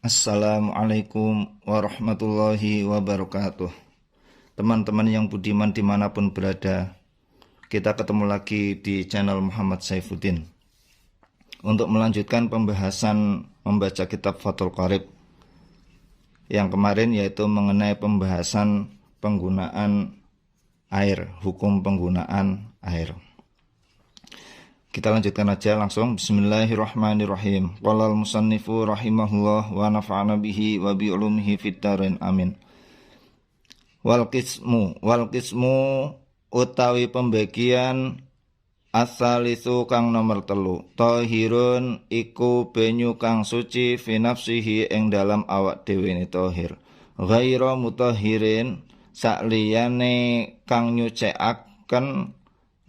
Assalamualaikum warahmatullahi wabarakatuh. Teman-teman yang budiman dimanapun berada, kita ketemu lagi di channel Muhammad Saifuddin untuk melanjutkan pembahasan membaca kitab Fathul Qorib yang kemarin, yaitu mengenai pembahasan penggunaan air, hukum penggunaan air. Kita lanjutkan aja langsung. Bismillahirrahmanirrahim. Qala al-musannifu rahimahullah wa nafa'ana bihi wa bi ulumihi fid dharain amin. Wal qismu utawi pembagian asalisu kang nomor 3. Tahirun iku banyu kang suci fi nafsihi ing dalam awak dhewe ne tahir. Ghaira mutahhirin sakliyane kang nyucikaken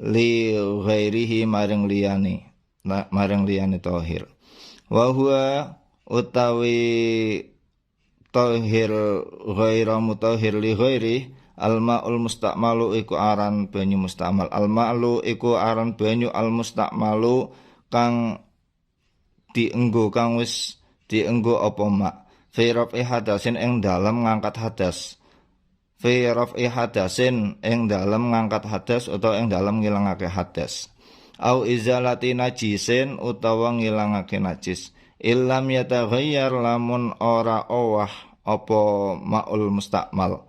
li ghairihi maring liyane tahir. Wa huwa utawi tahir ghaira mutahhir li ghairi al-ma'ul musta'malu iku aran banyu musta'mal. Al-ma'lu iku aran banyu al-musta'malu kang dienggo, kang wis dienggo apa mak. Fi raf'i hadasin ing dalem ngangkat hadas. Fi raf'i hadasin ing dalem ngangkat hadas utawa ing dalem ngilangake hadas. Au izalati najisin utawa ngilangake najis. Illam yataghayyar lamun ora owah apa ma'ul musta'mal.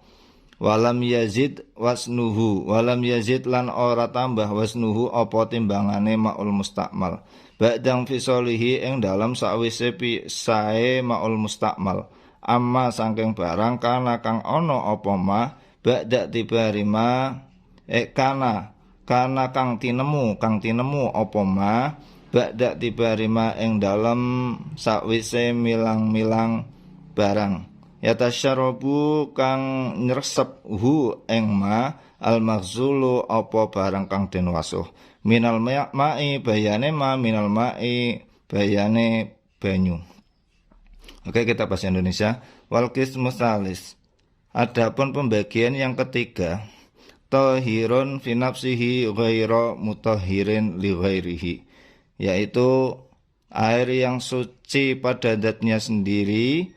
Walam yazid wasnuhu, walam yazid lan ora tambah wasnuhu apa timbangane ma'ul musta'mal. Ba'dang fisolihi ing dalem sawise pisae ma'ul musta'mal. Amma saking barang kana kang ana apa ma ba'da tibari ma kana kang tinemu apa ma ba'da tibari ma ing dalem sakwise milang-milang barang. Yatasyarabu kang nyresep hu ing ma al-maghzulu apa barang kang den wasuh. Minal ma'i bayane ma, minal ma'i bayane banyu. Oke, kita bahasa Indonesia. Wal qismu tsalis. Adapun pembagian yang ketiga, tahirun fi nafsihi ghaira mutahhirin li ghairihi, yaitu air yang suci pada zatnya sendiri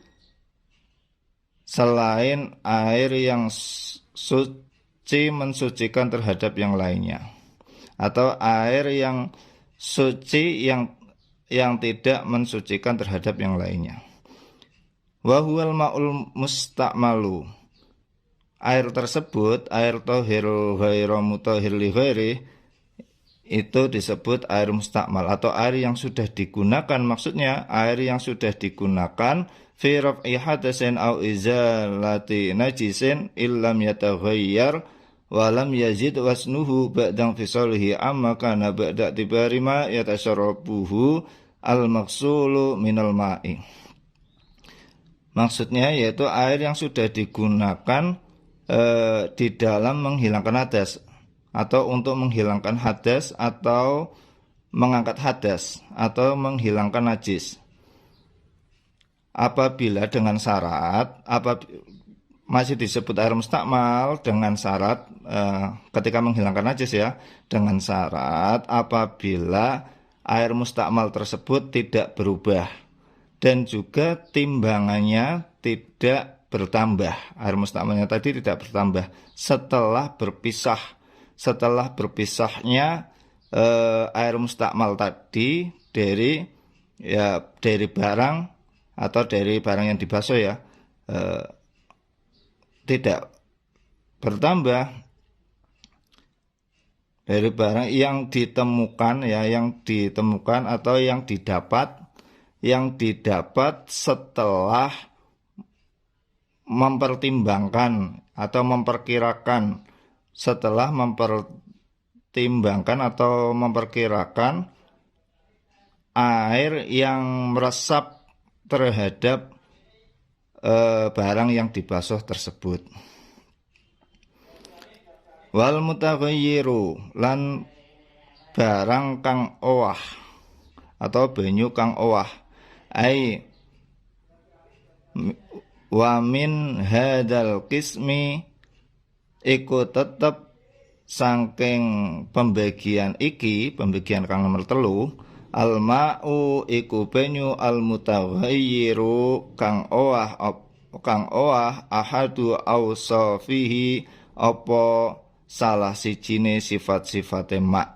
selain air yang suci mensucikan terhadap yang lainnya, atau air yang suci yang tidak mensucikan terhadap yang lainnya. Wa huwal ma'ul musta'malu. Air tersebut, air tahir ghairu mutahhir li ghairi, itu disebut air musta'mal atau air yang sudah digunakan. Maksudnya air yang sudah digunakan fi raf'i hadasin au izalati najisin illam yataghayyar wa lam yazid wasnuhu ba'dang fisalihi amma kana ba'da tibari ma yatasyarabuhu al-maghsulu minal ma'i. Maksudnya yaitu air yang sudah digunakan di dalam menghilangkan hadas, atau untuk menghilangkan hadas, atau mengangkat hadas, atau menghilangkan najis. Apabila dengan syarat, masih disebut air mustakmal dengan syarat ketika menghilangkan najis ya, dengan syarat apabila air mustakmal tersebut tidak berubah dan juga timbangannya tidak bertambah. Air mustakmalnya tadi tidak bertambah setelah berpisahnya air mustakmal tadi dari barang atau dari barang yang dibasuh ya, tidak bertambah dari barang yang ditemukan ya, yang ditemukan atau yang didapat setelah mempertimbangkan atau memperkirakan, atau memperkirakan air yang meresap terhadap barang yang dibasuh tersebut. Wal mutaghayyiru lan barang kang owah atau banyu kang owah, ai wa min hadal qismi iku tetep saking pembagian kang nomor 3 Al-ma'u iku banyu al-mutaghayyiru kang owah ahadu awsafihi apa salah sijine sifat-sifate ma.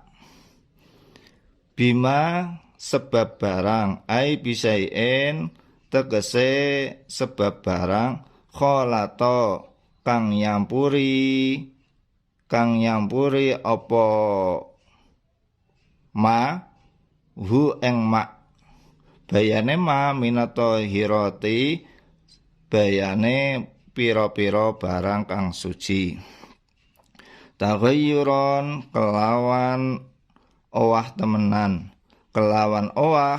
Bima sebab barang ai bisain tegese sebab barang kholato kang nyampuri apa ma hu eng ma. Bayane ma minato hiroti bayane pira-pira barang kang suci. Taghayyuron kelawan owah temenan, kelawan owah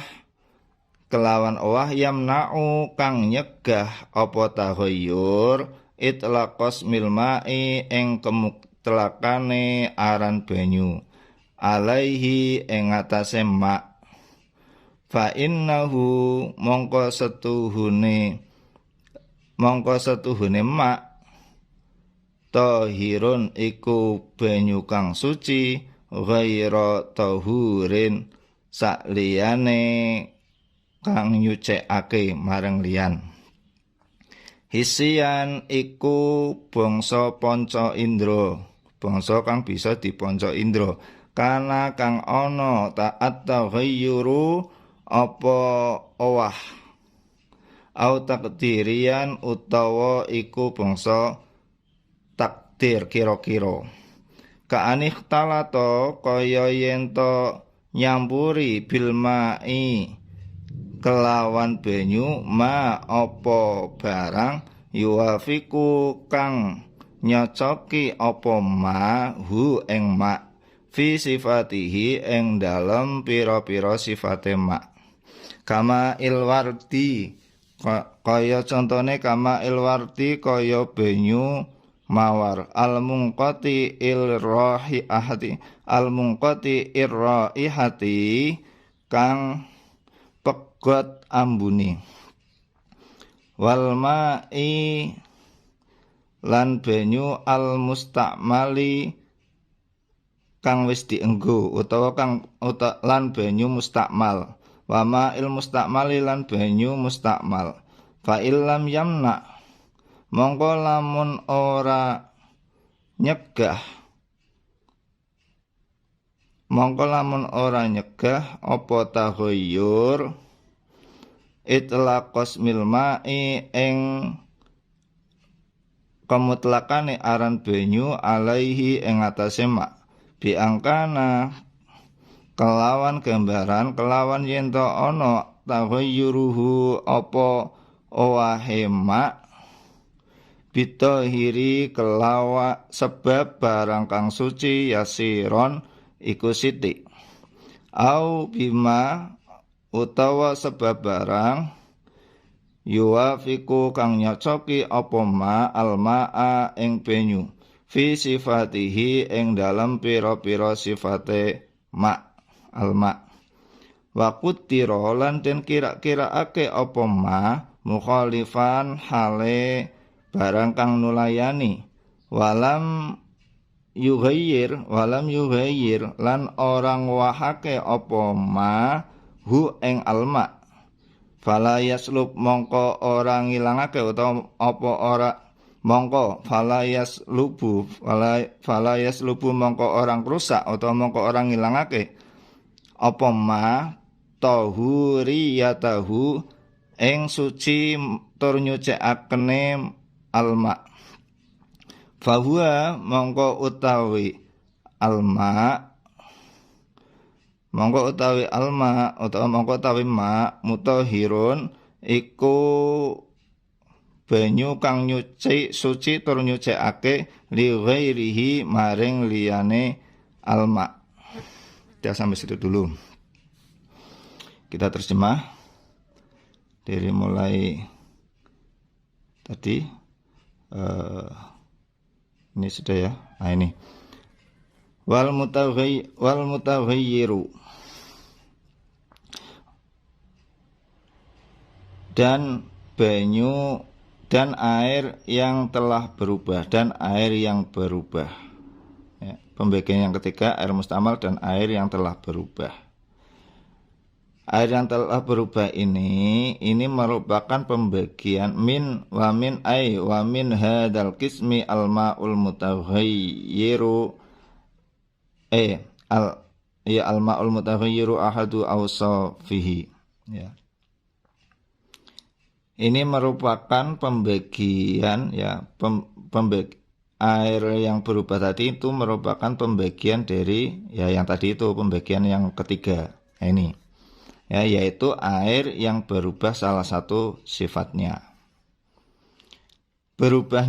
yamna'u kang nyegah apa taghayyur itlaqos milma'i ing kemutlakanane aran banyu alaihi ing atase ma. Fa innahu mongko setuhune ma tahirun iku banyu kang suci ghaira tahurin sakliyane kang nyucikake marang liyan. Hisian iku bangsa panca indra, bangsa kang bisa dipanca indra. Kana kang ana ta'at taghayyuru apa owah au takdirian utawa iku bangsa takdir kira-kira. Kaanih talato kaya yen to nyampuri bilmai kelawan banyu ma apa barang yuwafiku kang nyocoki apa ma hu ing ma fi sifatihi ing dalem pira-pira sifate ma. Kama ilwardi kaya contone kama ilwardi kaya banyu mawar al-munqati irraihati kang pegot ambuni. Wal ma'i lan banyu al-mustakmali kang wis dienggo utawa lan banyu mustakmal. Wa ma'il mustakmali lan banyu mustakmal. Fa illam yamna mongko lamun ora nyegah apa taghayyur itlaqos milma'i ing kemutlakane aran banyu alaihi ing atase ma. Biangkana kelawan gambaran kelawan yen to ana taghayyuruhu apa owahe ma bitahiri kelawa sebab barang kang suci yasiron iku sithik au bima utawa sebab barang yuwafiku kang nyocoki apa ma almaa ing banyu fi sifatihi ing dalam pira-pira sifate ma alma. Wa qutira lan den kira-kiraake apa ma mukhalifan hale barang kang nulayani walam yughayyir lan orang wahake apa ma hu ing alma. Fala yaslub mongko ora ngilangake utawa apa ora mongko fala yaslubu mongko orang rusak utawa mongko orang ngilangake apa ma tahuriyatahu ing suci tur nyucikakene alma. Fahuwa mongko utawi alma mutahhirun iku banyu kang suci tur nyucikake li ghairihi maring liyane alma. Ya sampai situ dulu. Kita terjemah dari mulai tadi. Ini sudah ya. Nah ini. Wal mutaghayyiru. Dan banyu dan air yang telah berubah dan air yang berubah. Ya, pembagian yang ketiga air mustamal dan air yang telah berubah. Air yang telah berubah ini merupakan pembagian min wa min hadal qismi al ma'ul mutaghayyiru al ya al ma'ul mutaghayyiru ahadu awsafihi, ya. Ini merupakan pembagian, ya, air yang berubah tadi itu merupakan pembagian dari, ya, yang tadi itu pembagian yang ketiga. Nah, ini, ya, yaitu air yang berubah salah satu sifatnya. Berubah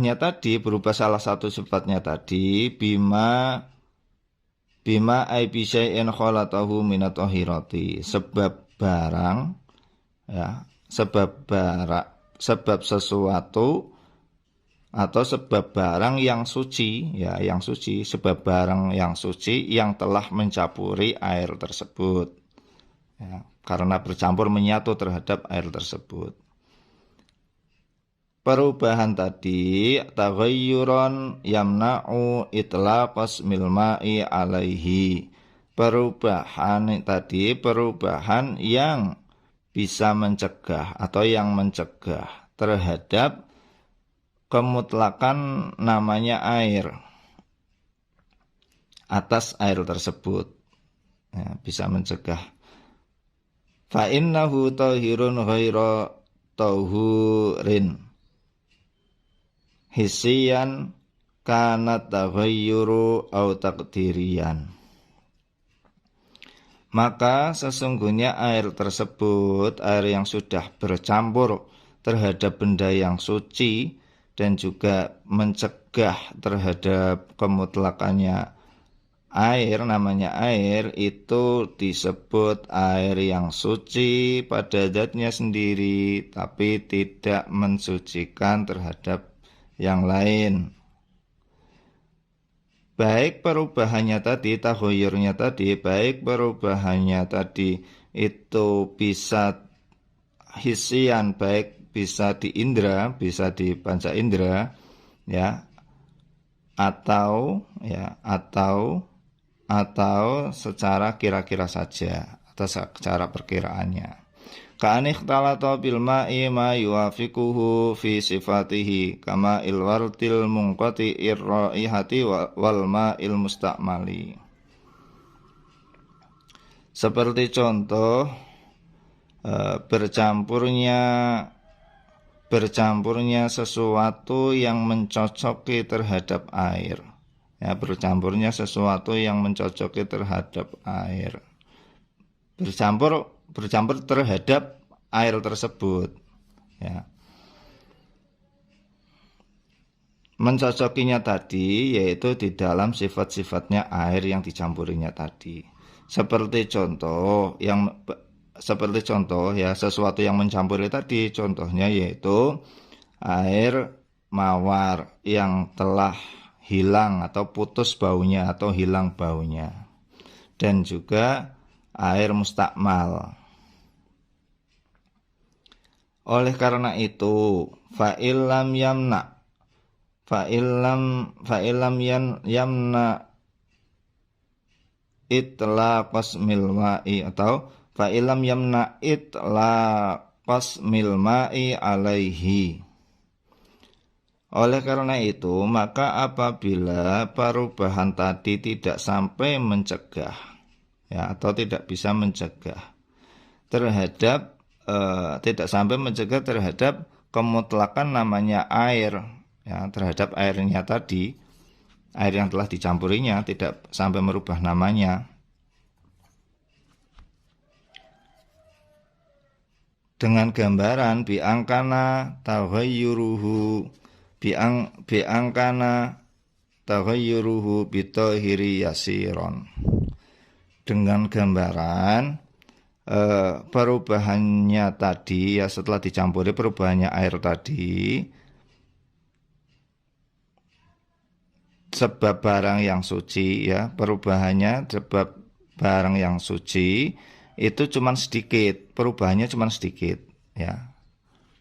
salah satu sifatnya tadi bima ay bi syai'in khalatahu minat tahirati, sebab barang, ya, sebab sesuatu atau sebab barang yang suci, ya, yang suci, sebab barang yang suci yang telah mencampuri air tersebut, ya, karena bercampur menyatu terhadap air tersebut. Perubahan tadi taghayyuran yamna'u itlaqas milma'i alaihi. Perubahan yang bisa mencegah atau yang mencegah terhadap kemutlakan namanya air atas air tersebut, ya, bisa mencegah. Fa innahu tahirun ghaira tahurin hisian kana taghayyuru au taqdirian. Maka sesungguhnya air tersebut, air yang sudah bercampur terhadap benda yang suci dan juga mencegah terhadap kemutlakannya air, namanya air, itu disebut air yang suci pada zatnya sendiri tapi tidak mensucikan terhadap yang lain. Baik perubahannya tadi, taghayyurnya tadi, baik perubahannya tadi itu bisa hisian, baik bisa di indera, bisa di panca indera, ya, atau secara kira-kira saja, atau secara perkiraannya. Ka'anih talata bil ma'i ma yuafiquhu fi sifatihi kama ilwartil munqati irraihati wal ma'il mustakmali. Seperti contoh bercampurnya sesuatu yang mencocoki terhadap air, ya, bercampurnya sesuatu yang mencocoki terhadap air, bercampur terhadap air tersebut, ya. Mencocokinya tadi yaitu di dalam sifat-sifatnya air yang dicampurinya tadi. Seperti contoh ya, sesuatu yang mencampuri tadi, contohnya yaitu air mawar yang telah hilang atau putus baunya atau hilang baunya, dan juga air mustakmal. Oleh karena itu, fa'ilam yamna itlaqas milma'i atau fa'ilam yamna itlaqas milma'i alaihi. Oleh karena itu, maka apabila perubahan tadi tidak sampai mencegah, ya, atau tidak bisa mencegah terhadap tidak sampai mencegah terhadap kemutlakan namanya air, ya, terhadap airnya tadi, air yang telah dicampurinya tidak sampai merubah namanya. Dengan gambaran biangkana taghayyuruhu bitahiri yasiron. Dengan gambaran perubahannya tadi, ya, setelah dicampuri perubahannya air tadi, sebab barang yang suci, ya, perubahannya sebab barang yang suci itu cuma sedikit, perubahannya cuma sedikit, ya.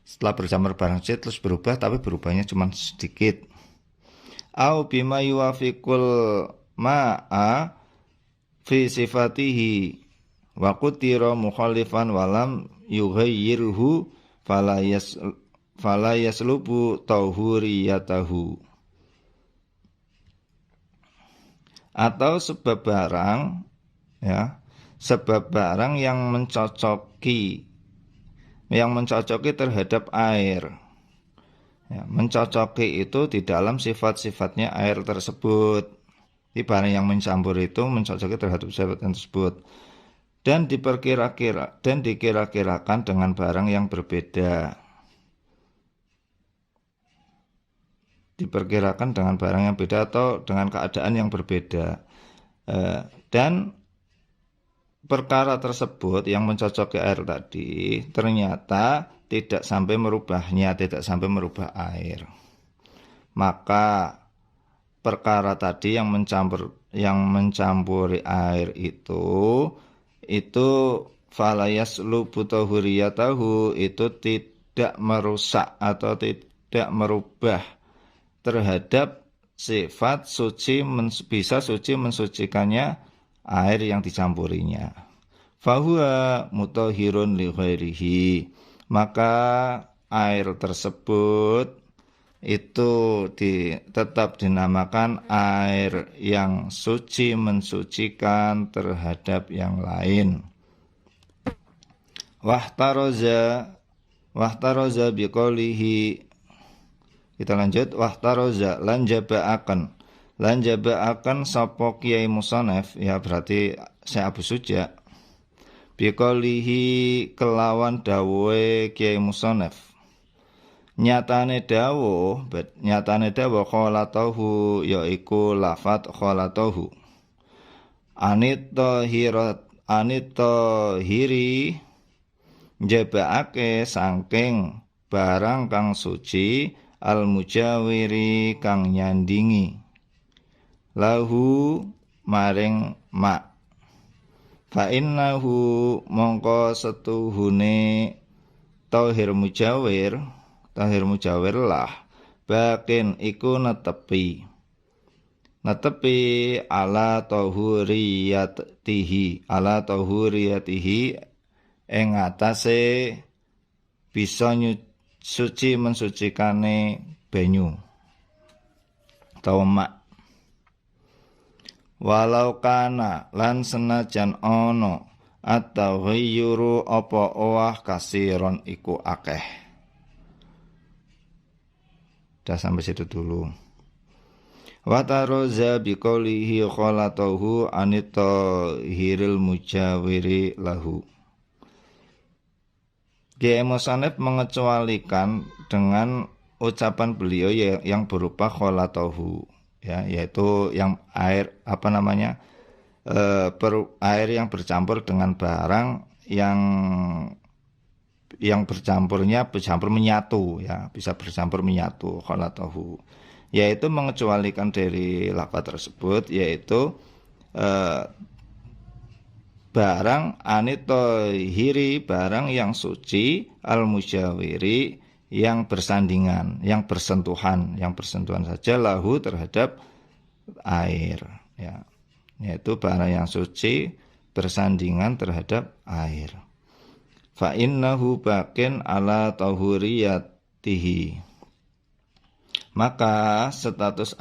Setelah bercampur barang suci terus berubah, tapi berubahnya cuma sedikit. Au bima yuwafiqul ma'a fi sifatihi wa qutira mukhalifan walam yughayyirhu fala yaslubu tahuriyatahu. Atau sebab barang, ya, sebab barang yang mencocoki terhadap air, ya, mencocoki itu di dalam sifat-sifatnya air tersebut. Di barang yang mencampur itu mencocoki terhadap sifat tersebut dan dikira-kirakan dengan barang yang berbeda. Diperkirakan dengan barang yang beda atau dengan keadaan yang berbeda, dan perkara tersebut yang mencocoki air tadi ternyata tidak sampai merubah air, maka perkara tadi yang mencampuri air itu falayas lubutahuriyatahu, itu tidak merusak atau tidak merubah terhadap sifat suci, bisa suci mensucikannya air yang dicampurinya. Fahuwa mutahhirun li ghairihi, maka air tersebut itu tetap dinamakan air yang suci mensucikan terhadap yang lain. Wahtaroza biqaulihi, kita lanjut. Wahtaroza lan jaba'akan sapa Kiai Musonef, ya berarti Syekh Abu Suja, biqaulihi kelawan dawuhe Kiai Musonef, nyatane dawuh kholatahu, yaiku lafat kholatahu, anitahiri jaba'ake sangking barang kang suci, al-mujawiri kang nyandingi, lahu maring ma, fa innahu mongko setuhune tahir mujawir lah bakin iku netepi ala tahuriyatihi ing atase bisa suci mensucikane banyu atau mak. Walau kana lan senajan ono atau ghayyuru apa owah kasiron iku akeh. Dah sampai situ dulu. Wataroza biqaulihi kholatahu anita hiril mujawiri lahu. Kiai Musonef mengecualikan dengan ucapan beliau yang berupa kholatahu, ya, yaitu yang air air yang bercampur dengan barang yang bercampur menyatu, ya, bisa bercampur menyatu, kholatahu, yaitu mengecualikan dari lafaz tersebut, yaitu barang anitohiri, barang yang suci, al-mujawiri, yang bersandingan, yang bersentuhan saja lahu terhadap air, ya, yaitu barang yang suci bersandingan terhadap air. Fa innahu bakin ala tahuriyatihi, maka status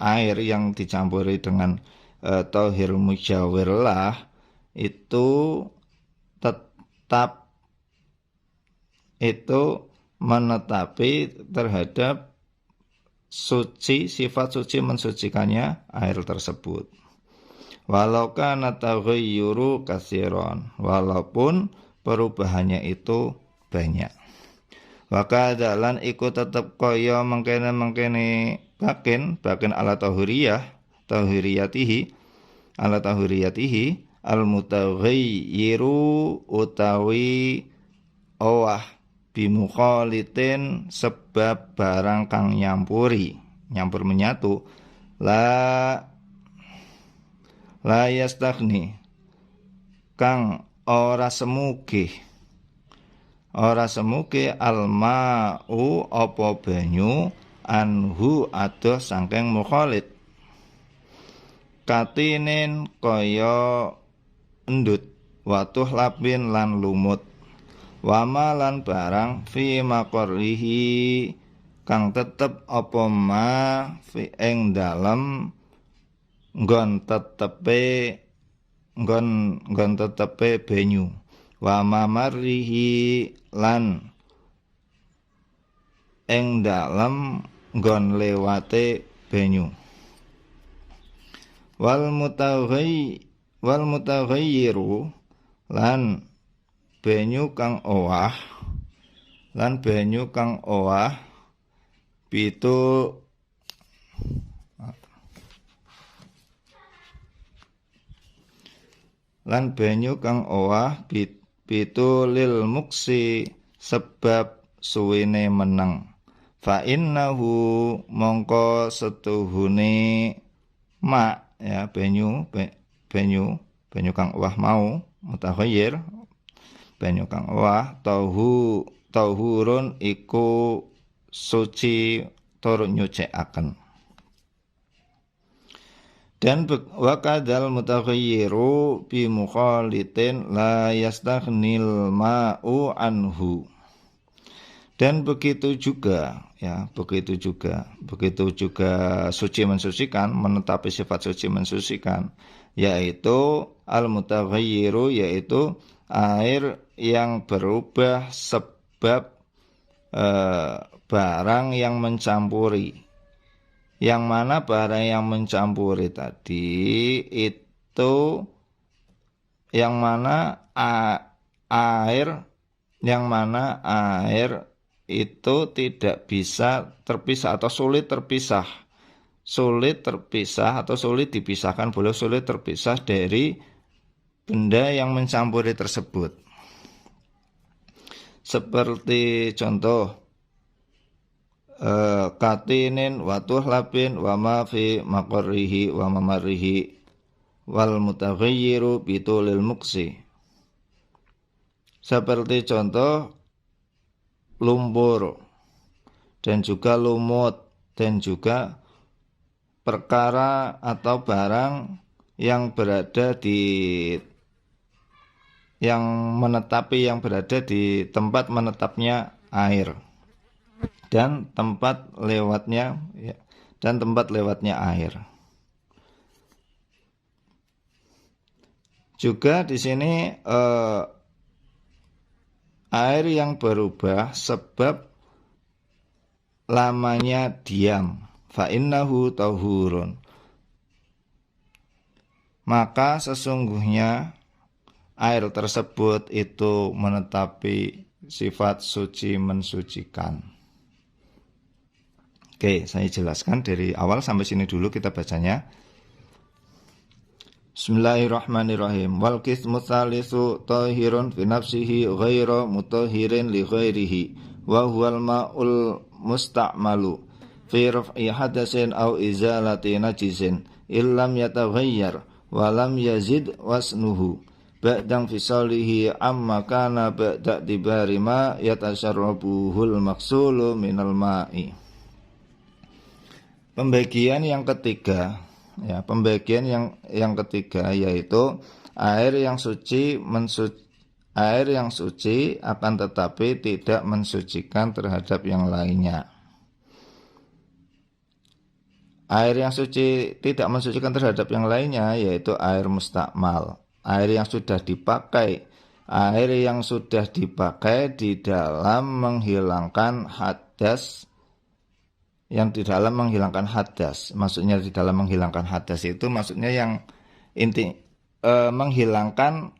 air yang dicampuri dengan tahir mujawir lah itu tetap menetapi terhadap suci, sifat suci mensucikannya air tersebut. Walau kana taghayyuru katsiran, walaupun perubahannya itu banyak. Wa kadzalan iku tetep kaya mengkene bakin ala tahuriyatihi al-mutaghayyiru utawi owah bimukhalitin sebab barang kang nyampur menyatu la yastaghni kang ora semuge alma'u apa banyu anhu adoh saking mukhalid, katinin kaya endut, watuh lapin lan lumut, wama lan barang fi maqarrihi kang tetep apa ma fi ing dalem nggon tetepe banyu, wama marrihi lan ing dalem nggon lewate banyu. Wal mutaghayyiru lan banyu kang owah pitu lil muksi sebab suwene meneng. Fa innahu mongko setuhune ma ya banyu kang owah mau mutaghayyir banyu kang owah tahurun iku suci tur nyucikaken. Dan wakadal mutaghayyiru bi mukhalitin la yastaghnil ma'u anhu. Dan begitu juga suci mensucikan, menetapi sifat suci mensucikan, yaitu al-mutaghayyiru, yaitu air yang berubah sebab barang yang mencampuri. Yang mana barang yang mencampuri tadi itu air itu tidak bisa terpisah atau sulit terpisah atau sulit dipisahkan, sulit terpisah dari benda yang mencampuri tersebut. Seperti contoh katinin watuh lapin wama fi maqarrihi wa mamarrihi wal mutaghayyiru bitulil muksi. Seperti contoh lumpur dan juga lumut dan juga perkara atau barang yang berada di tempat menetapnya air dan tempat lewatnya air. Juga di sini air yang berubah sebab lamanya diam, fa innahu tahurun, maka sesungguhnya air tersebut itu menetapi sifat suci mensucikan. Oke, saya jelaskan dari awal sampai sini dulu kita bacanya. Bismillahirrahmanirrahim. Wal qismu tsalitsu tahirun fi nafsihi ghairu mutahhirin li ghairihi wa huwal ma'ul musta'malu fi raf'i hadatsin aw izalati najisin illam yataghayyar wa lam yazid wasnuhu ba'dang fisalihi amma kana ba'da tibari ma yatasharrabuhul maksulu minal ma'i. Pembagian yang ketiga yaitu air yang suci akan tetapi tidak mensucikan terhadap yang lainnya. Air yang suci tidak mensucikan terhadap yang lainnya yaitu air mustakmal, air yang sudah dipakai di dalam menghilangkan hadas. Yang di dalam menghilangkan hadas, maksudnya di dalam menghilangkan hadas itu maksudnya yang menghilangkan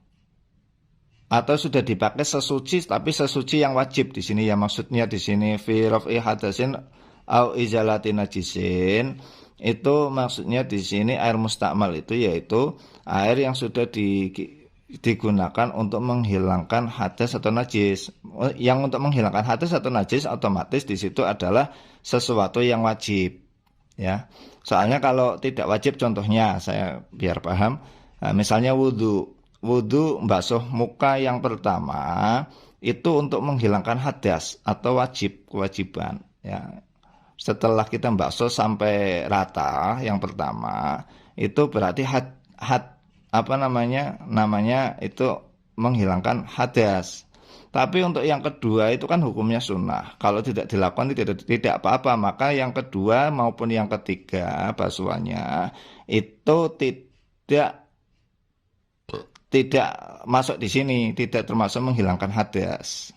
atau sudah dipakai sesuci tapi sesuci yang wajib di sini ya, maksudnya di sini fi raf'i hadasin au izalati najisin, itu maksudnya di sini air mustakmal itu yaitu air yang sudah digunakan untuk menghilangkan hadas atau najis. Yang untuk menghilangkan hadas atau najis otomatis di situ adalah sesuatu yang wajib ya. Soalnya kalau tidak wajib, contohnya saya biar paham, misalnya wudu membasuh muka yang pertama itu untuk menghilangkan hadas atau kewajiban ya. Setelah kita membasuh sampai rata yang pertama itu berarti namanya itu menghilangkan hadas. Tapi untuk yang kedua itu kan hukumnya sunnah. Kalau tidak dilakukan tidak apa-apa. Maka yang kedua maupun yang ketiga basuhannya itu tidak masuk di sini, tidak termasuk menghilangkan hadas.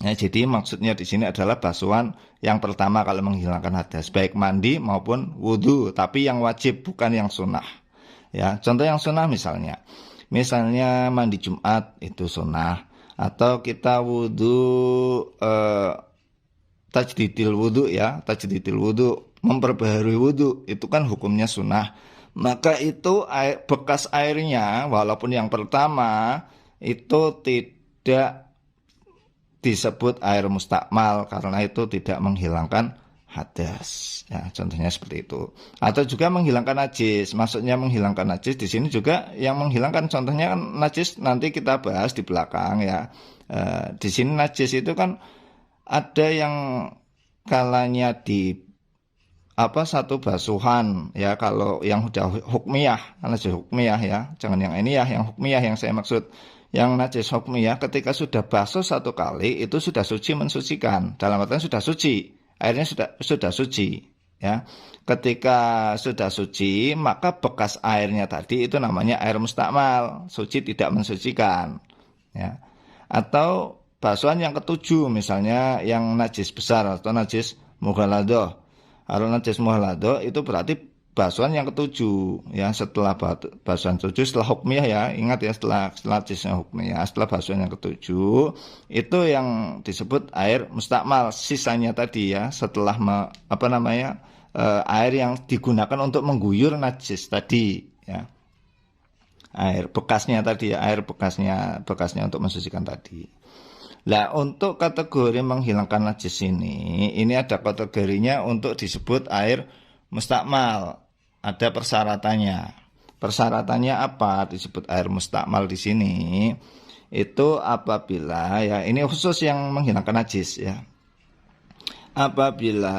Ya, jadi maksudnya di sini adalah basuhan yang pertama kalau menghilangkan hadas, baik mandi maupun wudhu, tapi yang wajib bukan yang sunnah. Ya, contoh yang sunnah misalnya mandi Jumat itu sunnah, atau kita wudhu tajdidil wudhu, memperbaharui wudhu, itu kan hukumnya sunnah. Maka itu bekas airnya walaupun yang pertama itu tidak disebut air mustakmal karena itu tidak menghilangkan hadas. Ya, contohnya seperti itu. Atau juga menghilangkan najis. Maksudnya menghilangkan najis di sini juga yang menghilangkan contohnya kan najis nanti kita bahas di belakang ya. Di sini najis itu kan ada yang kalanya di satu basuhan ya, kalau yang udah hukmiyah, najis hukmiyah ya, jangan yang ini ya, yang hukmiyah yang saya maksud. Yang najis hukmiyah ketika sudah basuh satu kali itu sudah suci mensucikan, dalam artian sudah suci, airnya sudah suci ya. Ketika sudah suci maka bekas airnya tadi itu namanya air mustakmal, suci tidak mensucikan ya. Atau basuhan yang ketujuh misalnya yang najis besar atau najis mughaladah. Kalau najis mughaladah itu berarti basuhan yang ketujuh ya, setelah basuhan ketujuh setelah hukmiyah ya, ingat ya, setelah najisnya hukmiyah, setelah basuhan yang ketujuh itu yang disebut air mustakmal, sisanya tadi ya, setelah air yang digunakan untuk mengguyur najis tadi ya, air bekasnya tadi ya, air bekasnya untuk mensucikan tadi. Nah, untuk kategori menghilangkan najis ini ada kategorinya untuk disebut air mustakmal. Ada persyaratannya. Persyaratannya apa disebut air mustakmal di sini? Itu apabila ya, ini khusus yang menghilangkan najis ya. Apabila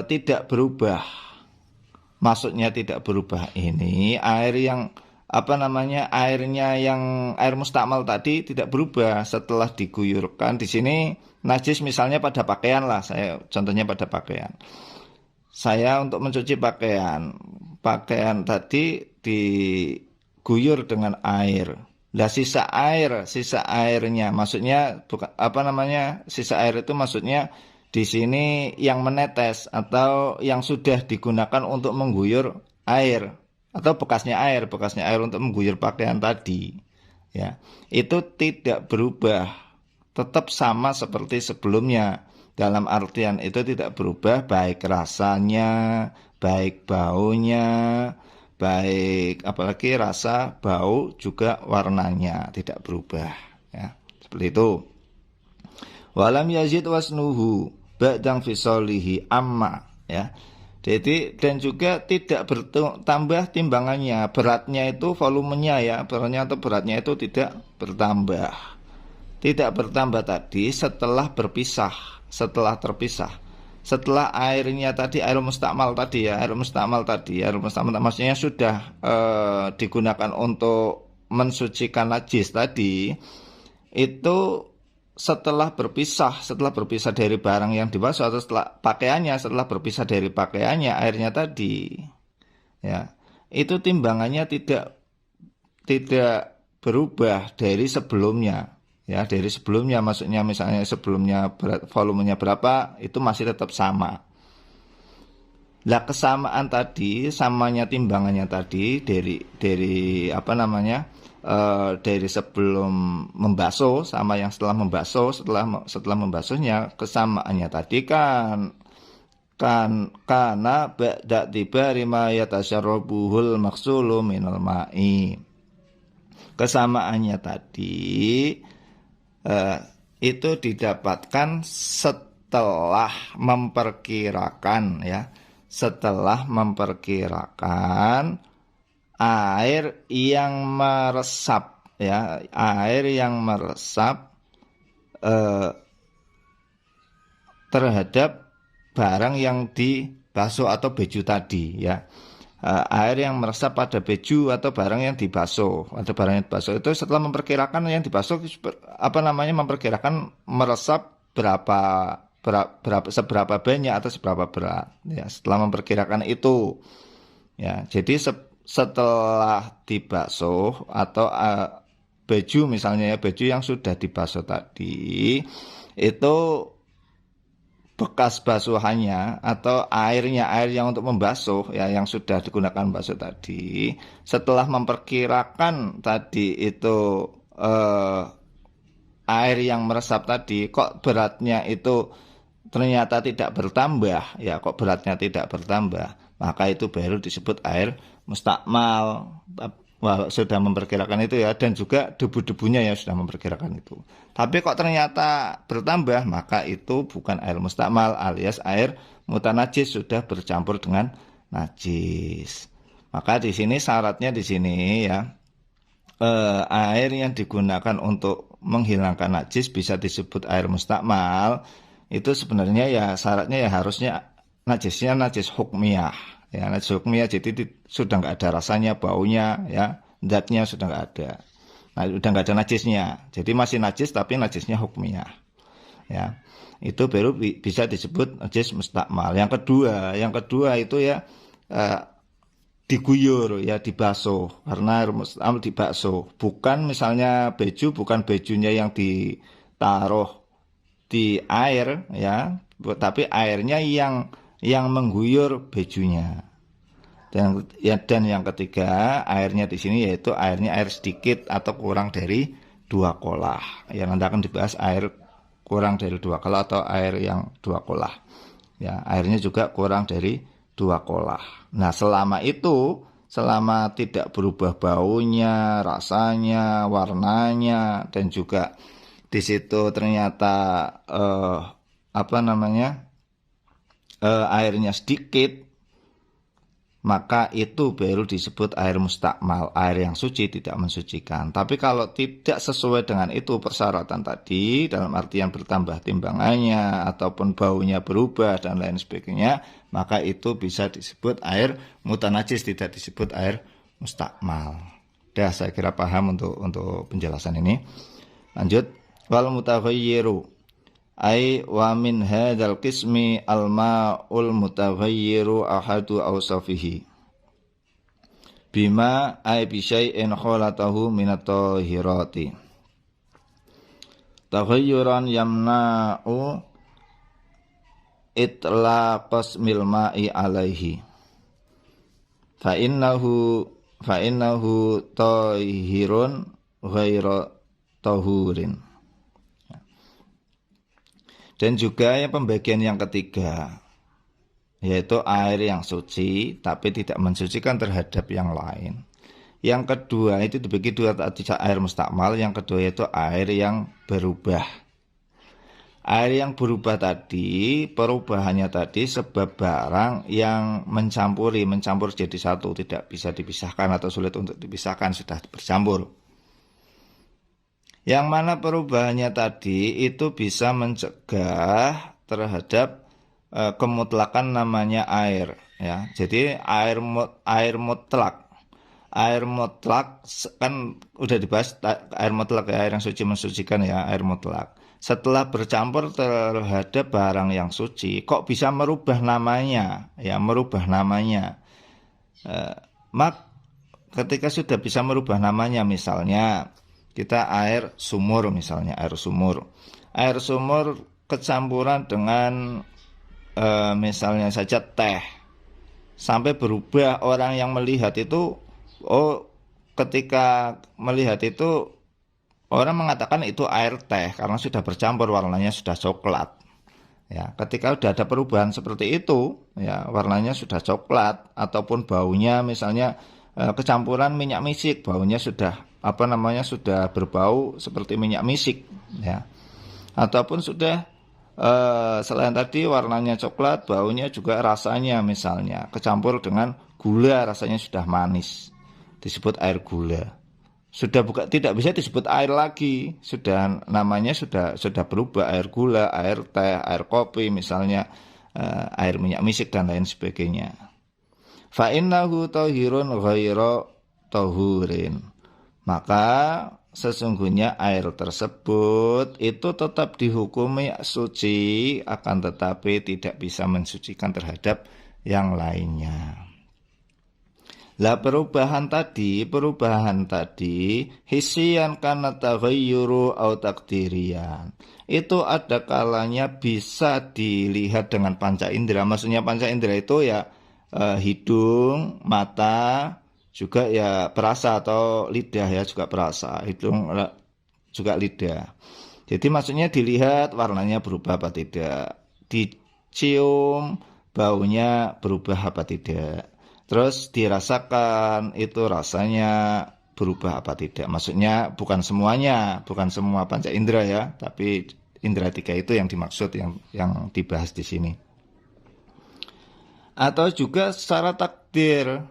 tidak berubah. Maksudnya tidak berubah ini air yang airnya yang air mustakmal tadi tidak berubah setelah diguyurkan. Di sini najis misalnya pada pakaian lah, saya contohnya pada pakaian. Saya untuk mencuci pakaian tadi diguyur dengan air. Lah sisa airnya maksudnya sisa air itu maksudnya di sini yang menetes atau yang sudah digunakan untuk mengguyur air atau bekasnya air untuk mengguyur pakaian tadi ya, itu tidak berubah, tetap sama seperti sebelumnya, dalam artian itu tidak berubah baik rasanya, baik baunya, baik apalagi rasa, bau, juga warnanya tidak berubah ya, seperti itu. Walam yazid wasnuhu ba'dang fisolihi amma ya. Jadi dan juga tidak bertambah timbangannya, beratnya itu volumenya ya, beratnya itu tidak bertambah. Tidak bertambah tadi setelah terpisah. Setelah airnya tadi air mustakmal maksudnya sudah digunakan untuk mensucikan najis tadi, itu setelah berpisah dari barang yang dibasuh atau setelah berpisah dari pakaiannya airnya tadi ya, itu timbangannya tidak berubah dari sebelumnya ya, dari sebelumnya maksudnya misalnya sebelumnya volumenya berapa itu masih tetap sama. Lah kesamaan tadi, samanya timbangannya tadi dari dari sebelum membasuh sama yang setelah membasuh, setelah membasuhnya, kesamaannya tadi kan karena ba'da tibari ma yatasyarrabuhul maksulu minal ma'i. Kesamaannya tadi itu didapatkan setelah memperkirakan air yang meresap terhadap barang yang dibasuh atau beju tadi ya. Air yang meresap pada beju atau barang yang dibasuh. Ada barang yang dibasuh itu setelah memperkirakan yang dibasuh memperkirakan meresap seberapa banyak atau seberapa berat ya, setelah memperkirakan itu ya. Jadi setelah dibasuh atau baju misalnya ya, baju yang sudah dibasuh tadi itu bekas basuhannya atau air yang untuk membasuh ya, yang sudah digunakan basuh tadi, setelah memperkirakan tadi itu air yang meresap tadi kok beratnya itu ternyata tidak bertambah ya, kok beratnya tidak bertambah, maka itu baru disebut air mustakmal. Wah, sudah memperkirakan itu ya, dan juga debu-debunya ya sudah memperkirakan itu. Tapi kok ternyata bertambah, maka itu bukan air mustakmal alias air mutanajis, sudah bercampur dengan najis. Maka di sini syaratnya di sini ya, air yang digunakan untuk menghilangkan najis bisa disebut air mustakmal. Itu sebenarnya ya syaratnya ya harusnya najisnya najis hukmiyah. Ya, najis hukmiyah, jadi sudah nggak ada rasanya, baunya, ya, zatnya sudah nggak ada. Nah, udah nggak ada najisnya. Jadi masih najis tapi najisnya hukmiyah. Ya, itu baru bisa disebut najis mustakmal. Yang kedua itu ya diguyur ya, dibasuh. Karena air mustakmal dibasuh. Bukan misalnya beju, bukan bejunya yang ditaruh di air ya, tapi airnya yang mengguyur bejunya. Dan yang ketiga, airnya di sini yaitu airnya air sedikit atau kurang dari 2 kolah. Ya, nanti akan dibahas air kurang dari 2 kolah atau air yang 2 kolah. Ya, airnya juga kurang dari 2 kolah. Nah, selama tidak berubah baunya, rasanya, warnanya, dan juga di situ ternyata airnya sedikit, maka itu baru disebut air mustakmal, air yang suci, tidak mensucikan. Tapi kalau tidak sesuai dengan itu persyaratan tadi, dalam artian bertambah timbangannya ataupun baunya berubah dan lain sebagainya, maka itu bisa disebut air mutanajis, tidak disebut air mustakmal. Dah, saya kira paham untuk penjelasan ini. Lanjut, wal mutaghayyiru ai wa min hadzal qismi al-ma'ul mutaghayyiru ahadu awsafihi bima ai bi syai'in khalatahu minat tahirati taghayyuran yamna'u itlaqas mil ma'i alaihi fa innahu tahirun ghaira tahurin. Dan juga yang pembagian yang ketiga, yaitu air yang suci tapi tidak mensucikan terhadap yang lain. Yang kedua itu dibagi dua, air mustakmal. Yang kedua yaitu air yang berubah. Air yang berubah tadi, perubahannya tadi sebab barang yang mencampur jadi satu, tidak bisa dipisahkan atau sulit untuk dipisahkan, sudah bercampur. Yang mana perubahannya tadi itu bisa mencegah terhadap kemutlakan namanya air ya. Jadi air mutlak kan udah dibahas, air mutlak ya, air yang suci mensucikan ya, air mutlak. Setelah bercampur terhadap barang yang suci, kok bisa merubah namanya ya, ketika sudah bisa merubah namanya, misalnya kita air sumur kecampuran dengan misalnya saja teh, sampai berubah, orang yang melihat itu, ketika melihat itu orang mengatakan itu air teh karena sudah bercampur, warnanya sudah coklat ya. Ketika sudah ada perubahan seperti itu ya, warnanya sudah coklat ataupun baunya misalnya kecampuran minyak misik, baunya sudah sudah berbau seperti minyak misik ya, ataupun sudah selain tadi warnanya coklat, baunya juga rasanya misalnya kecampur dengan gula, rasanya sudah manis, disebut air gula. Sudah tidak bisa disebut air lagi, sudah namanya sudah berubah, air gula, air teh, air kopi misalnya, air minyak misik dan lain sebagainya. Fa innahu tahirun ghaira tahurin. Maka sesungguhnya air tersebut itu tetap dihukumi suci, akan tetapi tidak bisa mensucikan terhadap yang lainnya. Lah perubahan tadi hisian kana taghayyuru au takdirian. Itu ada kalanya bisa dilihat dengan panca indera. Maksudnya panca indera itu ya hidung, mata, juga ya perasa atau lidah ya juga perasa, hidung juga lidah. Jadi maksudnya dilihat warnanya berubah apa tidak, dicium baunya berubah apa tidak, terus dirasakan itu rasanya berubah apa tidak. Maksudnya bukan semuanya, bukan semua panca indera ya, tapi indera 3 itu yang dimaksud yang dibahas di sini. Atau juga secara takdir,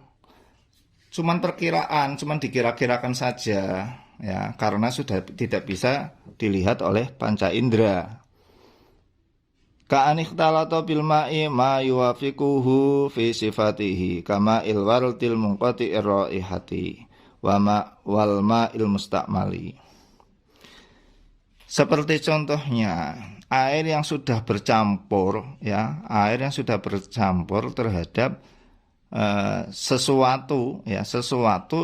cuman perkiraan, cuman dikira-kirakan saja ya, karena sudah tidak bisa dilihat oleh panca indera. Ka'an ikhtalata bil ma'i ma yuwafiquhu fi sifatihi kama ilwartil munqati'ir raihati wa ma wal ma'il mustakmali. Seperti contohnya air yang sudah bercampur ya, air yang sudah bercampur terhadap sesuatu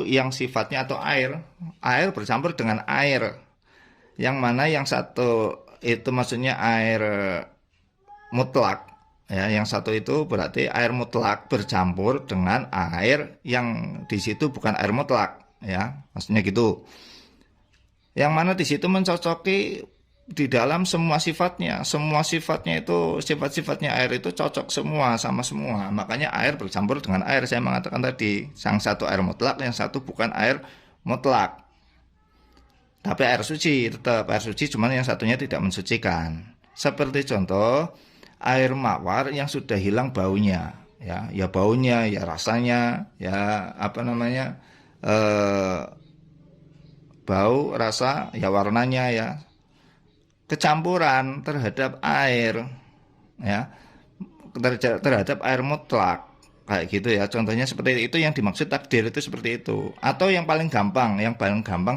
yang sifatnya atau air bercampur dengan air, yang mana yang satu itu maksudnya air mutlak ya, yang satu itu berarti air mutlak bercampur dengan air yang di situ bukan air mutlak ya, maksudnya gitu, yang mana di situ mencocoki di dalam semua sifatnya itu sifat-sifatnya air itu cocok semua sama semua. Makanya air bercampur dengan air, saya mengatakan tadi, yang satu air mutlak, yang satu bukan air mutlak, tapi air suci, tetap air suci, cuman yang satunya tidak mensucikan. Seperti contoh air mawar yang sudah hilang baunya ya baunya, ya rasanya, ya bau, rasa, ya warnanya ya kecampuran terhadap air ya, terhadap air mutlak kayak gitu ya. Contohnya seperti itu, yang dimaksud takdir itu seperti itu. Atau yang paling gampang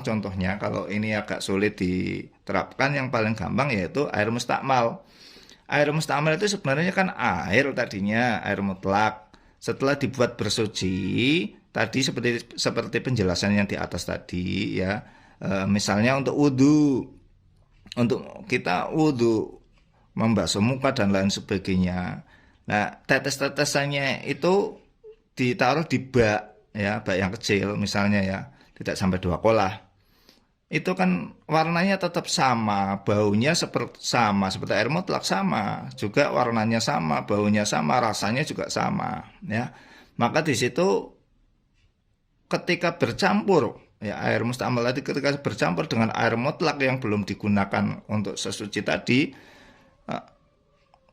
contohnya, kalau ini agak sulit diterapkan, yang paling gampang yaitu air mustakmal. Air mustakmal itu sebenarnya kan air tadinya, air mutlak, setelah dibuat bersuci tadi seperti penjelasan yang di atas tadi ya. Misalnya untuk kita wudhu, membasuh muka dan lain sebagainya. Nah, tetes-tetesannya itu ditaruh di bak yang kecil misalnya ya, tidak sampai 2 kolah. Itu kan warnanya tetap sama, baunya sama seperti air mutlak, sama juga warnanya, sama baunya, sama rasanya juga sama ya. Maka di situ ketika bercampur ya, air mustakmal tadi ketika bercampur dengan air mutlak yang belum digunakan untuk sesuci tadi,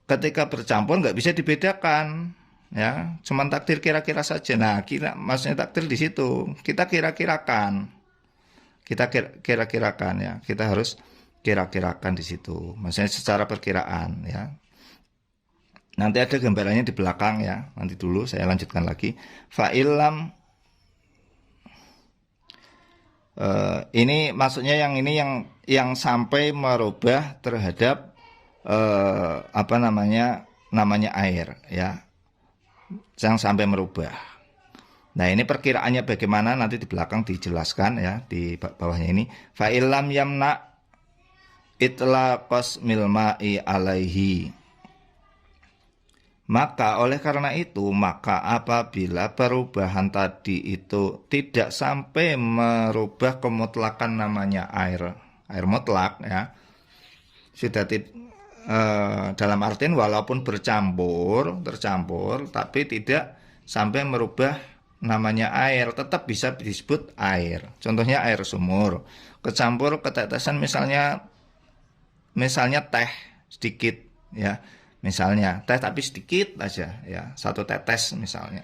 ketika bercampur nggak bisa dibedakan ya, cuman takdir kira-kira saja. Nah, maksudnya takdir di situ kita kira-kirakan ya, kita harus kira-kirakan di situ, maksudnya secara perkiraan ya. Nanti ada gambarannya di belakang ya, nanti dulu saya lanjutkan lagi. Fa'ilam ini maksudnya yang sampai merubah terhadap namanya air ya, yang sampai merubah. Nah, ini perkiraannya bagaimana nanti di belakang dijelaskan ya, di bawahnya ini. Fa illam yamna itlaqas milma'i alaihi. Maka oleh karena itu, maka apabila perubahan tadi itu tidak sampai merubah kemutlakan namanya air mutlak ya, sudah dalam artian walaupun tercampur tapi tidak sampai merubah namanya air, tetap bisa disebut air. Contohnya air sumur kecampur ketetesan misalnya teh sedikit ya, misalnya teh tapi sedikit aja ya, 1 tetes misalnya.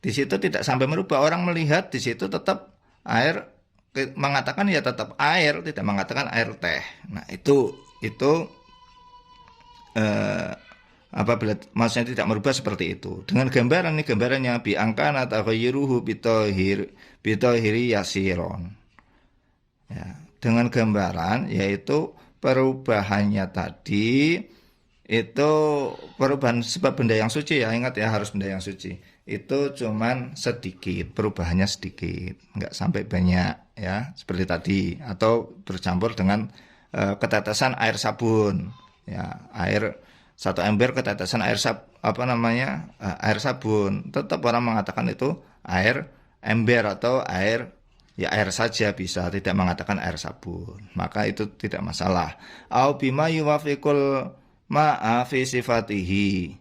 Di situ tidak sampai merubah, orang melihat di situ tetap air, mengatakan ya tetap air, tidak mengatakan air teh. Nah, itu apabila maksudnya tidak merubah seperti itu. Dengan gambaran ini gambarannya bi angkana taghayyiruhu bitahiri yasiron. Ya, dengan gambaran yaitu perubahannya tadi itu perubahan sebab benda yang suci ya, ingat ya harus benda yang suci. Itu cuman sedikit, perubahannya sedikit, enggak sampai banyak ya, seperti tadi atau bercampur dengan ketetesan air sabun. Ya, air 1 ember ketetesan air air sabun. Tetap orang mengatakan itu air ember atau air ya air saja bisa, tidak mengatakan air sabun. Maka itu tidak masalah. Au bima yuwafiqul ma'a fi sifatihi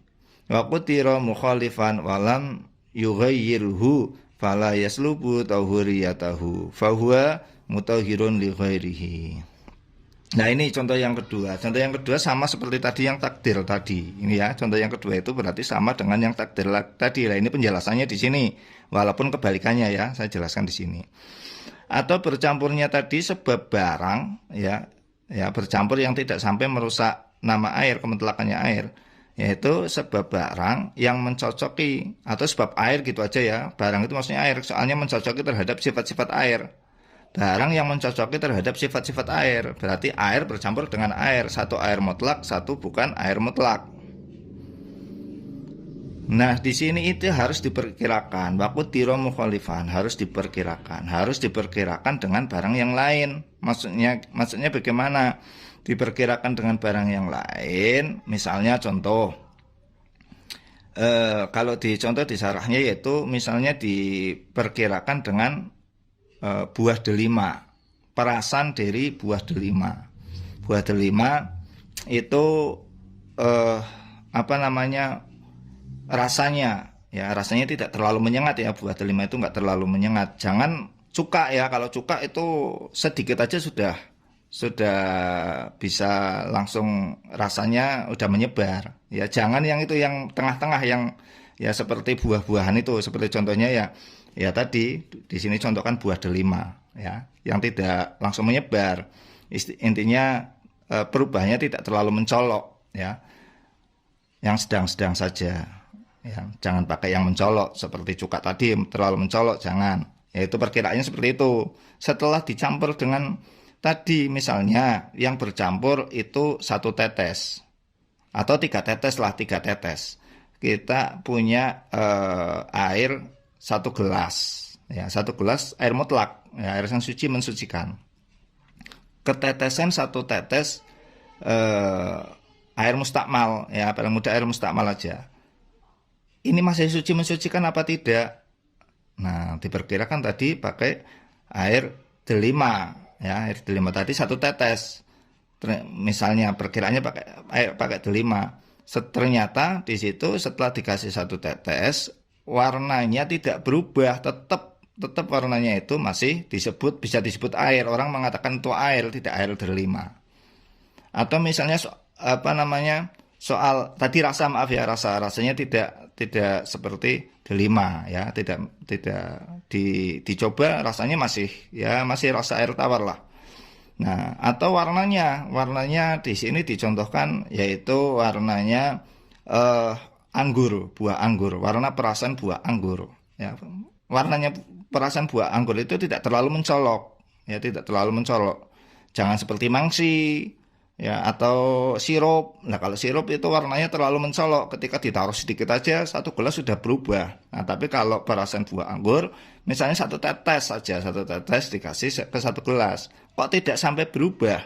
wa qutira mukhalifan walam yughayyirhu fala yaslubu tahuriyatahu fahuwa mutahhirun li ghairihi. Nah, ini contoh yang kedua. Contoh yang kedua sama seperti tadi yang takdir tadi. Ini ya, contoh yang kedua itu berarti sama dengan yang takdir tadi. Lah, ini penjelasannya di sini. Walaupun kebalikannya ya, saya jelaskan di sini. Atau bercampurnya tadi sebab barang ya bercampur yang tidak sampai merusak nama air, kemuntlakannya air, yaitu sebab barang yang mencocoki atau sebab air gitu aja ya. Barang itu maksudnya air, soalnya mencocoki terhadap sifat-sifat air. Barang yang mencocoki terhadap sifat-sifat air, berarti air bercampur dengan air, satu air mutlak, satu bukan air mutlak. Nah, di sini itu harus diperkirakan. Waqutiro mukhalifan harus diperkirakan dengan barang yang lain. Maksudnya bagaimana? Diperkirakan dengan barang yang lain. Misalnya contoh, kalau contoh di sarahnya yaitu misalnya diperkirakan dengan buah delima, perasan dari buah delima. Buah delima itu rasanya tidak terlalu menyengat ya, buah delima itu enggak terlalu menyengat. Jangan cuka ya, kalau cuka itu sedikit aja sudah bisa langsung rasanya udah menyebar. Ya jangan yang itu yang tengah-tengah yang ya seperti buah-buahan itu, seperti contohnya ya tadi di sini contohkan buah delima ya, yang tidak langsung menyebar. Intinya perubahannya tidak terlalu mencolok ya. Yang sedang-sedang saja. Ya, jangan pakai yang mencolok seperti cuka tadi terlalu mencolok, jangan. Yaitu perkiraannya seperti itu. Setelah dicampur dengan tadi misalnya yang bercampur itu 1 tetes atau 3 tetes lah, 3 tetes. Kita punya air 1 gelas ya, 1 gelas air mutlak ya, air yang suci mensucikan. Ketetesan 1 tetes air mustakmal ya, paling mudah air mustakmal aja. Ini masih suci mensucikan apa tidak? Nah, diperkirakan tadi pakai air delima ya, air delima tadi 1 tetes. Misalnya perkiraannya pakai delima. Ternyata di situ setelah dikasih 1 tetes, warnanya tidak berubah, tetap warnanya itu masih bisa disebut air. Orang mengatakan itu air, tidak air delima. Atau misalnya soal tadi rasanya tidak seperti delima ya, tidak dicoba rasanya masih rasa air tawar lah. Nah, atau warnanya di sini dicontohkan yaitu warnanya anggur, buah anggur, warna perasan buah anggur ya. Warnanya perasan buah anggur itu tidak terlalu mencolok ya, tidak terlalu mencolok. Jangan seperti mangsi ya atau sirup. Nah, kalau sirup itu warnanya terlalu mencolok, ketika ditaruh sedikit aja 1 gelas sudah berubah. Nah, tapi kalau perasan buah anggur misalnya 1 tetes saja, 1 tetes dikasih ke 1 gelas, kok tidak sampai berubah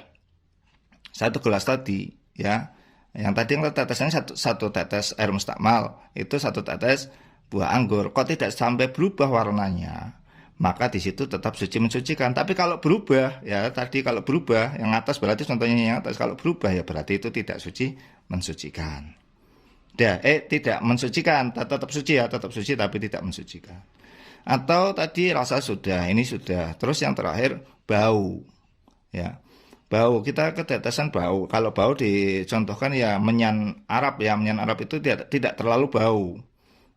1 gelas tadi ya. Yang tadi yang tetesnya 1 tetes air mustakmal, itu 1 tetes buah anggur, kok tidak sampai berubah warnanya, maka di situ tetap suci mensucikan. Tapi kalau berubah ya, tadi kalau berubah yang atas berarti contohnya yang atas, kalau berubah ya berarti itu tidak suci mensucikan. Tidak mensucikan, tetap suci ya, tetap suci tapi tidak mensucikan. Atau tadi rasa sudah, ini sudah. Terus yang terakhir bau. Ya. Bau, kita ketetesan bau. Kalau bau dicontohkan ya menyan Arab ya, menyan Arab itu tidak terlalu bau.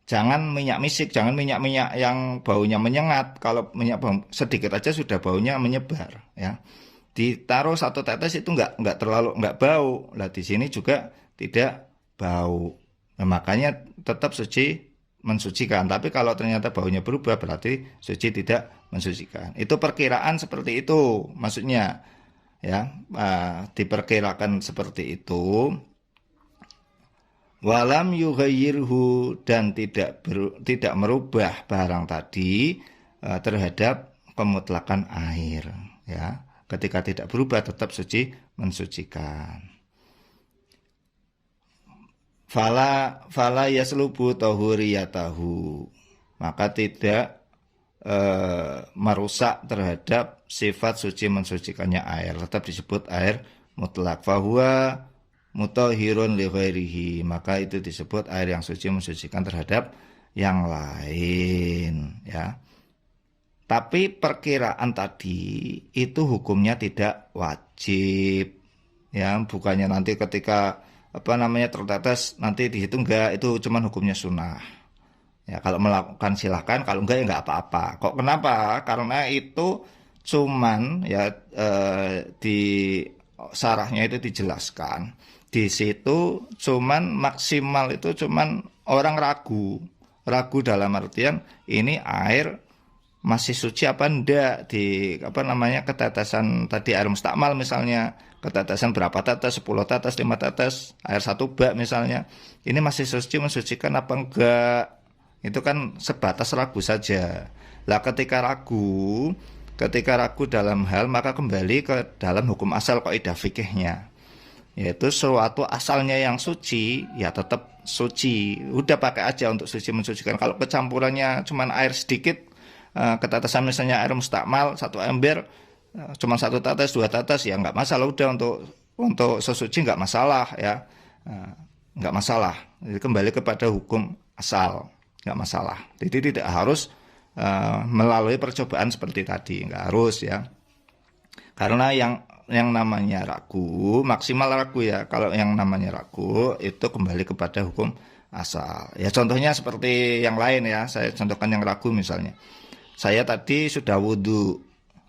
Jangan minyak misik, jangan minyak-minyak yang baunya menyengat. Kalau minyak sedikit aja sudah baunya menyebar ya. Ditaruh 1 tetes itu enggak bau. Lah di sini juga tidak bau. Nah, makanya tetap suci mensucikan. Tapi kalau ternyata baunya berubah berarti suci tidak mensucikan. Itu perkiraan seperti itu maksudnya ya, diperkirakan seperti itu. Walam yughayyirhu, dan tidak merubah barang tadi terhadap pemutlakan air ya. Ketika tidak berubah tetap suci mensucikan. Fala yaslubu tahuriyatahu, maka tidak merusak terhadap sifat suci mensucikannya air, tetap disebut air mutlak. Fahuwa mutahhirun li ghairihi, maka itu disebut air yang suci mensucikan terhadap yang lain ya. Tapi perkiraan tadi itu hukumnya tidak wajib ya, bukannya nanti ketika tertetes nanti dihitung enggak, itu cuman hukumnya sunnah ya. Kalau melakukan silahkan, kalau enggak ya enggak apa-apa. Kok kenapa? Karena itu cuman ya di sarahnya itu dijelaskan di situ cuman maksimal itu cuman orang ragu dalam artian ini air masih suci apa enggak di ketetesan tadi air mustakmal, misalnya ketetesan berapa tetes, 10 tetes, 5 tetes, air 1 bak misalnya, ini masih suci mensucikan apa enggak, itu kan sebatas ragu saja. Lah ketika ragu dalam hal, maka kembali ke dalam hukum asal kaidah fikihnya, yaitu suatu asalnya yang suci ya tetap suci, udah pakai aja untuk suci mensucikan. Kalau kecampurannya cuman air sedikit, ketetesan misalnya air mustakmal 1 ember, cuma 1 tetes 2 tetes ya nggak masalah, udah untuk sesuci nggak masalah ya, nggak masalah. Jadi kembali kepada hukum asal, nggak masalah. Jadi tidak harus melalui percobaan seperti tadi, nggak harus ya. Karena yang namanya ragu, maksimal ragu ya. Kalau yang namanya ragu itu kembali kepada hukum asal. Ya contohnya seperti yang lain ya. Saya contohkan yang ragu misalnya. Saya tadi sudah wudhu,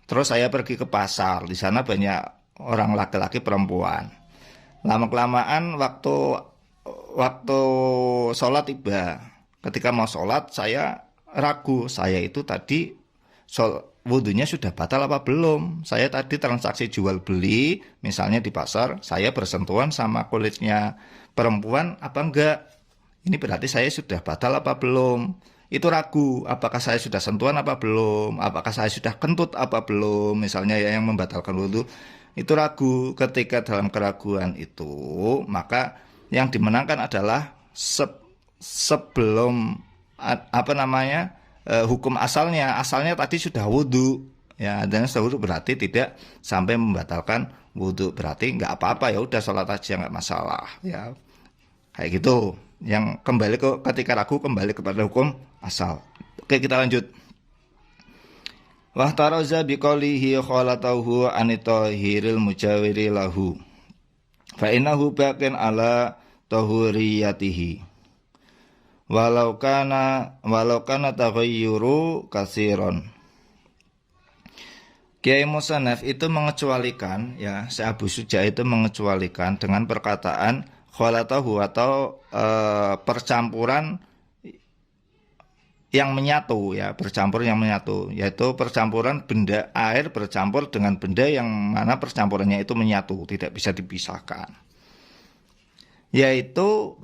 terus saya pergi ke pasar. Di sana banyak orang laki-laki perempuan. Lama-kelamaan waktu sholat tiba. Ketika mau sholat saya ragu. Saya itu tadi wudhunya sudah batal apa belum. Saya tadi transaksi jual beli misalnya di pasar, saya bersentuhan sama kulitnya perempuan apa enggak. Ini berarti saya sudah batal apa belum. Itu ragu, apakah saya sudah sentuhan apa belum, apakah saya sudah kentut apa belum, misalnya ya, yang membatalkan wudhu. Itu ragu. Ketika dalam keraguan itu, maka yang dimenangkan adalah sebelum hukum asalnya tadi sudah wudhu ya, dan sudah wudhu berarti tidak sampai membatalkan wudhu, berarti nggak apa-apa, ya udah sholat aja nggak masalah ya, kayak gitu. Yang kembali ketika ragu kembali kepada hukum asal. Oke, kita lanjut. Wahtaraza biqaulihi khalatahu anitahiril mujawiri lahu fa innahu baqin ala tahuriyatihi walau kana taghayyuru katsiran. Kiai Musannaf itu mengecualikan ya, si Abu Suja itu mengecualikan dengan perkataan khalatahu atau percampuran yang menyatu ya, bercampur yang menyatu, yaitu percampuran benda air bercampur dengan benda yang mana percampurannya itu menyatu, tidak bisa dipisahkan. Yaitu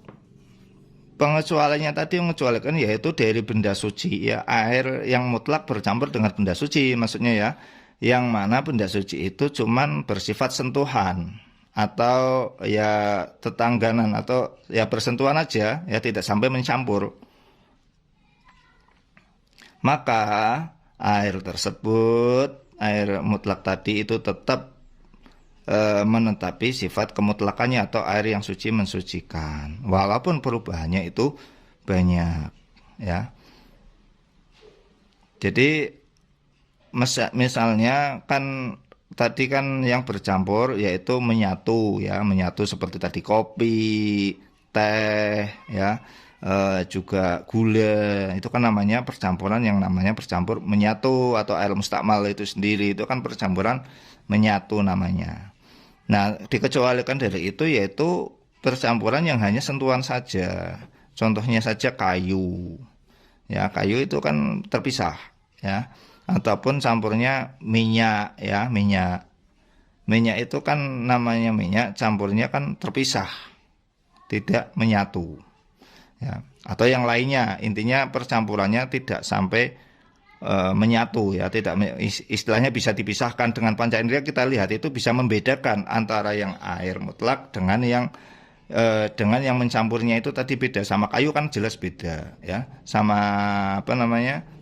pengecualiannya tadi mengecualikan yaitu dari benda suci ya, air yang mutlak bercampur dengan benda suci maksudnya ya, yang mana benda suci itu cuman bersifat sentuhan atau ya tetangganan atau ya bersentuhan aja ya, tidak sampai mencampur. Maka air tersebut, air mutlak tadi itu tetap menetapi sifat kemutlakannya atau air yang suci mensucikan, walaupun perubahannya itu banyak ya. Jadi misalnya kan tadi kan yang bercampur yaitu menyatu ya, menyatu seperti tadi kopi, teh ya, juga gula, itu kan namanya percampuran, yang namanya percampur menyatu, atau air mustakmal itu sendiri itu kan percampuran menyatu namanya. Nah, dikecualikan dari itu yaitu percampuran yang hanya sentuhan saja. Contohnya saja kayu. Ya, kayu itu kan terpisah, ya. Ataupun campurnya minyak, ya, minyak. Minyak itu kan namanya minyak, campurnya kan terpisah, tidak menyatu. Ya, atau yang lainnya, intinya percampurannya tidak sampai menyatu, ya, tidak, istilahnya bisa dipisahkan. Dengan panca indera kita lihat itu bisa membedakan antara yang air mutlak dengan yang mencampurnya itu tadi beda. Sama kayu kan jelas beda, ya, sama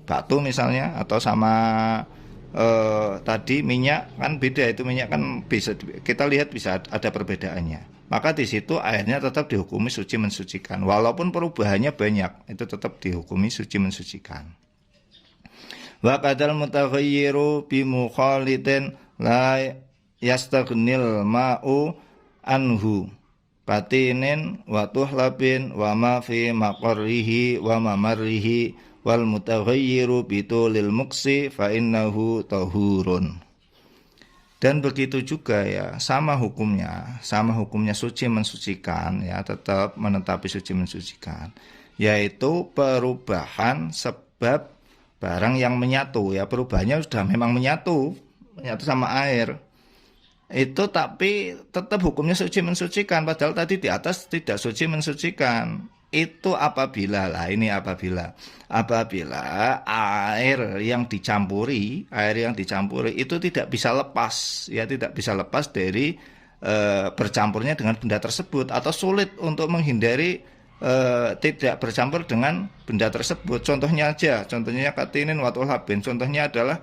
batu misalnya, atau sama tadi minyak kan beda. Itu minyak kan bisa kita lihat bisa ada perbedaannya. Maka di situ airnya tetap dihukumi suci mensucikan, walaupun perubahannya banyak, itu tetap dihukumi suci mensucikan. Wa kadal mutaghayyiru bi mukhalidin la yastaghnil ma'u anhu batinin wa tuhlabin wa ma fi maqarrihi wa mamarrihi wal mutaghayyiru bitulil muksi fa innahu tahurun. Dan begitu juga, ya, sama hukumnya suci mensucikan, ya, tetap menetapi suci mensucikan, yaitu perubahan sebab barang yang menyatu, ya, perubahannya sudah memang menyatu sama air itu, tapi tetap hukumnya suci mensucikan, padahal tadi di atas tidak suci mensucikan. Itu apabila air yang dicampuri itu tidak bisa lepas, ya, tidak bisa lepas dari bercampurnya dengan benda tersebut, atau sulit untuk menghindari tidak bercampur dengan benda tersebut. Contohnya katinin watul habin. Contohnya adalah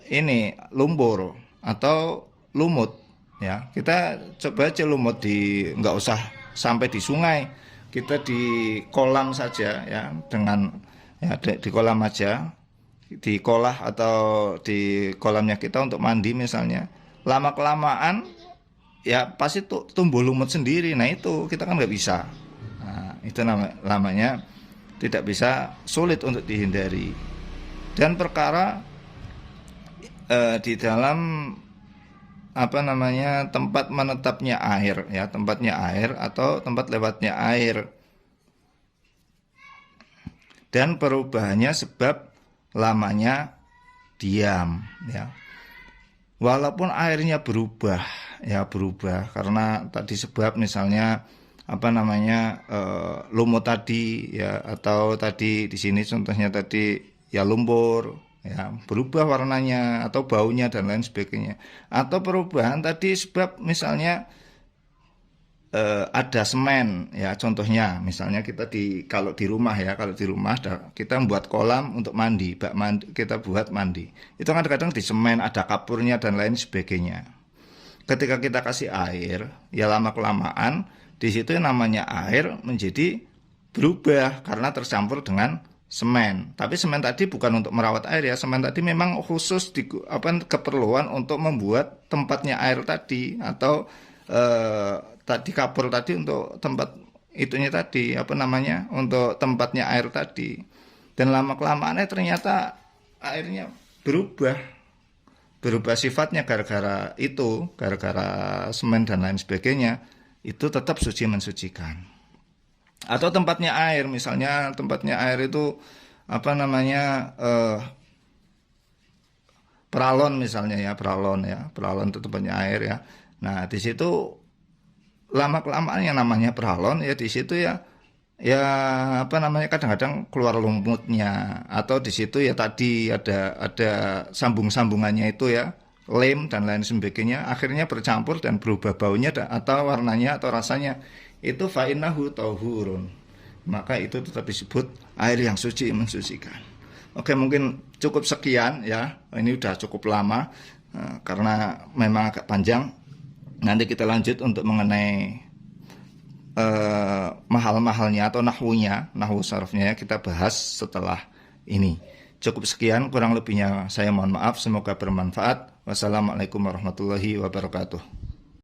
ini lumpur atau lumut, ya. Kita coba aja lumut nggak usah sampai di sungai, kita di kolam saja, ya, dengan, ya, di kolam aja, di kolah atau di kolamnya kita untuk mandi misalnya, lama kelamaan ya pasti tumbuh lumut sendiri. Nah itu kita kan nggak bisa. Itu namanya tidak bisa, sulit untuk dihindari. Dan perkara di dalam tempat menetapnya air, ya, tempatnya air atau tempat lewatnya air, dan perubahannya sebab lamanya diam, ya. Walaupun airnya berubah karena tadi sebab misalnya lumut tadi, ya, atau tadi di sini contohnya tadi, ya, lumpur, ya, berubah warnanya atau baunya dan lain sebagainya. Atau perubahan tadi sebab misalnya ada semen, ya, contohnya misalnya kita kalau di rumah kita membuat kolam untuk mandi, kita buat mandi. Itu kadang-kadang di semen ada kapurnya dan lain sebagainya. Ketika kita kasih air, ya, lama kelamaan di situ namanya air menjadi berubah karena tercampur dengan semen. Tapi semen tadi bukan untuk merawat air, ya. Semen tadi memang khusus keperluan untuk membuat tempatnya air tadi, atau tadi kapur tadi untuk tempat itunya tadi, untuk tempatnya air tadi. Dan lama kelamaannya ternyata airnya berubah sifatnya gara-gara semen dan lain sebagainya. Itu tetap suci mensucikan. Atau tempatnya air, misalnya tempatnya air itu peralon misalnya, ya, peralon itu tempatnya air, ya. Nah di situ lama kelamaan yang namanya peralon, ya, di situ ya kadang-kadang keluar lumutnya, atau di situ ya tadi ada sambungannya itu, ya, lem dan lain sebagainya, akhirnya bercampur dan berubah baunya atau warnanya atau rasanya. Itu fa innahu tahurun, maka itu tetap disebut air yang suci mensucikan. Oke, mungkin cukup sekian, ya. Ini udah cukup lama karena memang agak panjang. Nanti kita lanjut untuk mengenai mahal-mahalnya atau nahwu sarafnya, kita bahas setelah ini. Cukup sekian, kurang lebihnya saya mohon maaf. Semoga bermanfaat. Wassalamualaikum warahmatullahi wabarakatuh.